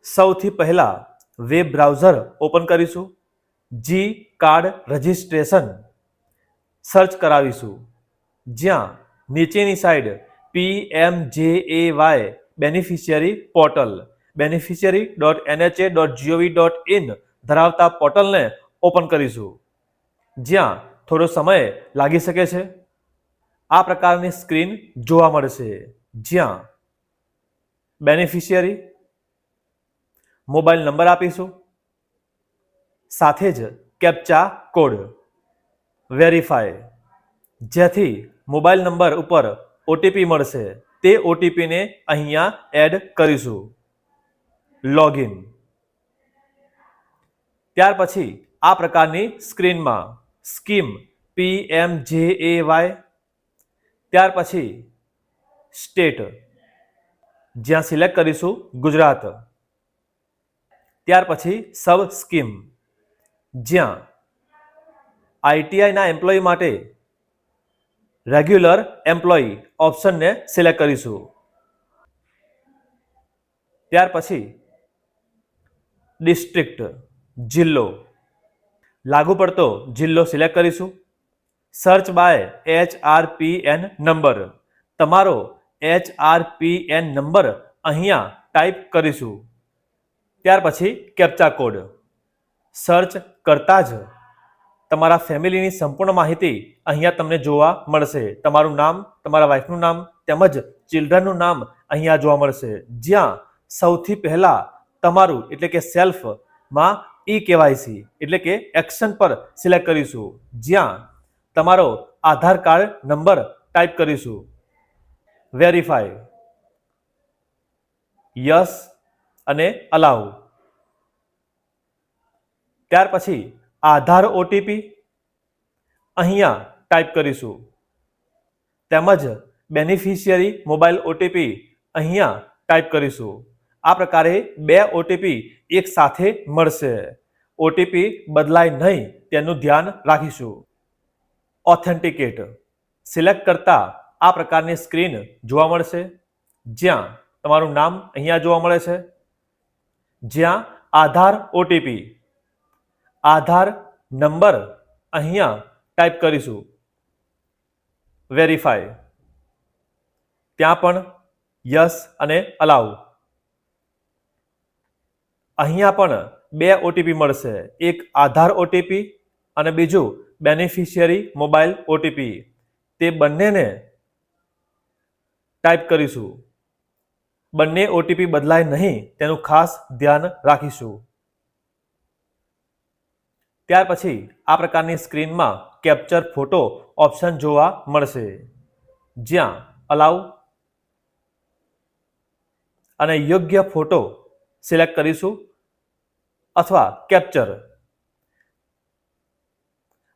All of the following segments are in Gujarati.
સૌથી પહેલા વેબ બ્રાઉઝર ઓપન કરીશું. જી કાર્ડ રજિસ્ટ્રેશન સર્ચ કરાવીશું, જ્યાં નીચેની side PMJAY beneficiary portal beneficiary.nha.gov.in ધરાવતા પોર્ટલને ઓપન કરીશું, જ્યાં થોડો સમય લાગી શકે છે. આ પ્રકારની સ્ક્રીન જોવા મળશે, જ્યાં બેનિફિશિયરી મોબાઈલ નંબર આપીશું, સાથે જ કેપ્ચા કોડ વેરીફાય, જેથી મોબાઈલ નંબર ઉપર ઓટીપી મળશે. તે ઓટીપીને અહીંયા એડ કરીશું. લોગિન. ત્યાર પછી આ પ્રકારની સ્ક્રીનમાં સ્કીમ PMJAY, ત્યાર પછી સ્ટેટ, જ્યાં સિલેક્ટ કરીશું ગુજરાત. ત્યાર પછી સબ સ્કીમ, જ્યાં આઈટીઆઈના એમ્પ્લોયી માટે રેગ્યુલર એમ્પ્લોયી ઓપ્શનને સિલેક્ટ કરીશું. ત્યાર પછી ડિસ્ટ્રિક્ટ, જિલ્લો, લાગુ પડતો જિલ્લો સિલેક્ટ કરીશું. સર્ચ બાય HRPN નંબર, તમારો HRPN નંબર અહીંયા ટાઈપ કરીશું. ત્યાર પછી કેપ્ચા કોડ. સર્ચ કરતા જ તમારા ફેમિલીની સંપૂર્ણ માહિતી અહીંયા તમને જોવા મળશે. તમારું નામ, તમારા વાઈફનું નામ તેમજ ચિલ્ડ્રનનું નામ અહીંયા જોવા મળશે, જ્યાં સૌથી પહેલા તમારું એટલે કે સેલ્ફમાં EKYC એટલે કે એક્શન પર સિલેક્ટ કરીશું, જ્યાં તમારો આધાર કાર્ડ નંબર ટાઈપ કરીશું. વેરીફાય, યસ અને અલાઉ. ત્યાર પછી આધાર ઓટીપી અહીંયા ટાઈપ કરીશું, તેમજ બેનિફિશિયરી મોબાઈલ ઓટીપી અહીંયા ટાઈપ કરીશું. આ પ્રકારે 2 ઓટીપી એક સાથે મળશે. ઓટીપી બદલાય નહીં તેનું ધ્યાન રાખીશું. ઓથેન્ટિકેટ સિલેક્ટ કરતા આ પ્રકારની સ્ક્રીન જોવા મળશે, જ્યાં તમારું નામ અહીંયા જોવા મળે છે, જ્યાં આધાર ઓટીપી, આધાર નંબર અહીંયા ટાઈપ કરીશું. વેરીફાય, ત્યાં પણ યસ અને અલાઉ. અહીંયા પણ 2 ઓટીપી મળશે, એક આધાર ઓટીપી અને બીજું બેનિફિશિયરી મોબાઈલ ઓટીપી. તે બંનેને ટાઈપ કરીશું. બંને ઓટીપી બદલાય નહીં તેનું ખાસ ધ્યાન રાખીશું. ત્યાર પછી આ પ્રકારની સ્ક્રીનમાં કેપ્ચર ફોટો ઓપ્શન જોવા મળશે, જ્યાં અલાઉ અને યોગ્ય ફોટો સિલેક્ટ કરીશું અથવા કેપ્ચર.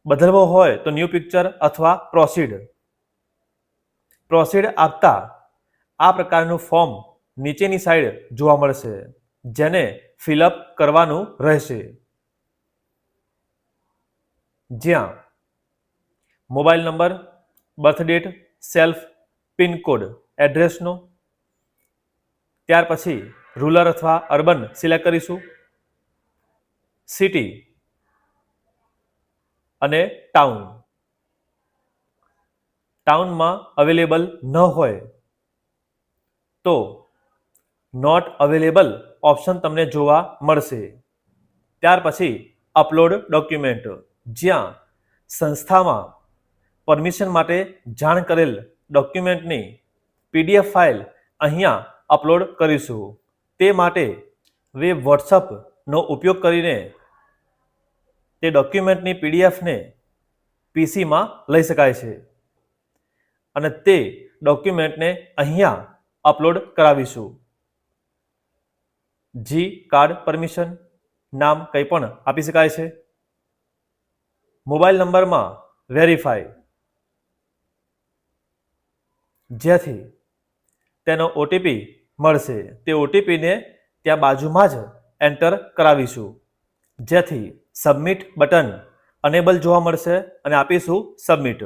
બદલવો હોય તો ન્યૂ પિક્ચર અથવા પ્રોસીડ. પ્રોસીડ આપતા આ પ્રકારનું ફોર્મ નીચેની સાઈડ જોવા મળશે, જેને ફિલઅપ કરવાનું રહેશે, જ્યાં mobile number, birth date, self, pincode, એડ્રેસનો, ત્યાર પછી રૂરલ અથવા અર્બન સિલેક્ટ કરીશું, સિટી અને ટાઉન. ટાઉનમાં અવેલેબલ ન હોય તો નોટ અવેલેબલ ઓપ્શન તમને જોવા મળશે. ત્યાર પછી અપલોડ ડોક્યુમેન્ટ, જ્યાં સંસ્થામાં પરમિશન માટે જાણ કરેલ ડોક્યુમેન્ટની PDF ફાઇલ અહીંયા અપલોડ કરીશું. તે માટે વોટ્સઅપનો ઉપયોગ કરીને તે ડોક્યુમેન્ટની PDFને PCમાં લઈ શકાય છે અને તે ડોક્યુમેન્ટને અહીંયા અપલોડ કરાવીશું. જી કાર્ડ પરમિશન, નામ કંઈ પણ આપી શકાય છે. મોબાઈલ નંબરમાં વેરીફાઈ, જેથી તેનો ઓટીપી મળશે. તે ઓટીપીને ત્યાં બાજુમાં જ એન્ટર કરાવીશું, જેથી સબમિટ બટન અનેબલ જોવા મળશે અને આપીશું સબમિટ,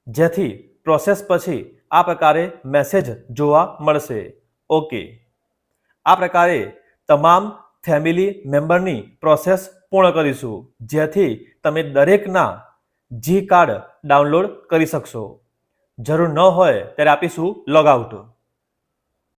જેથી પ્રોસેસ પછી આ પ્રકારે મેસેજ જોવા મળશે. ઓકે. આ પ્રકારે તમામ ફેમિલી મેમ્બરની પ્રોસેસ પૂર્ણ કરીશું, જેથી તમે દરેકના જી કાર્ડ ડાઉનલોડ કરી શકશો. જરૂર ન હોય ત્યારે આપીશું લોગ આઉટ.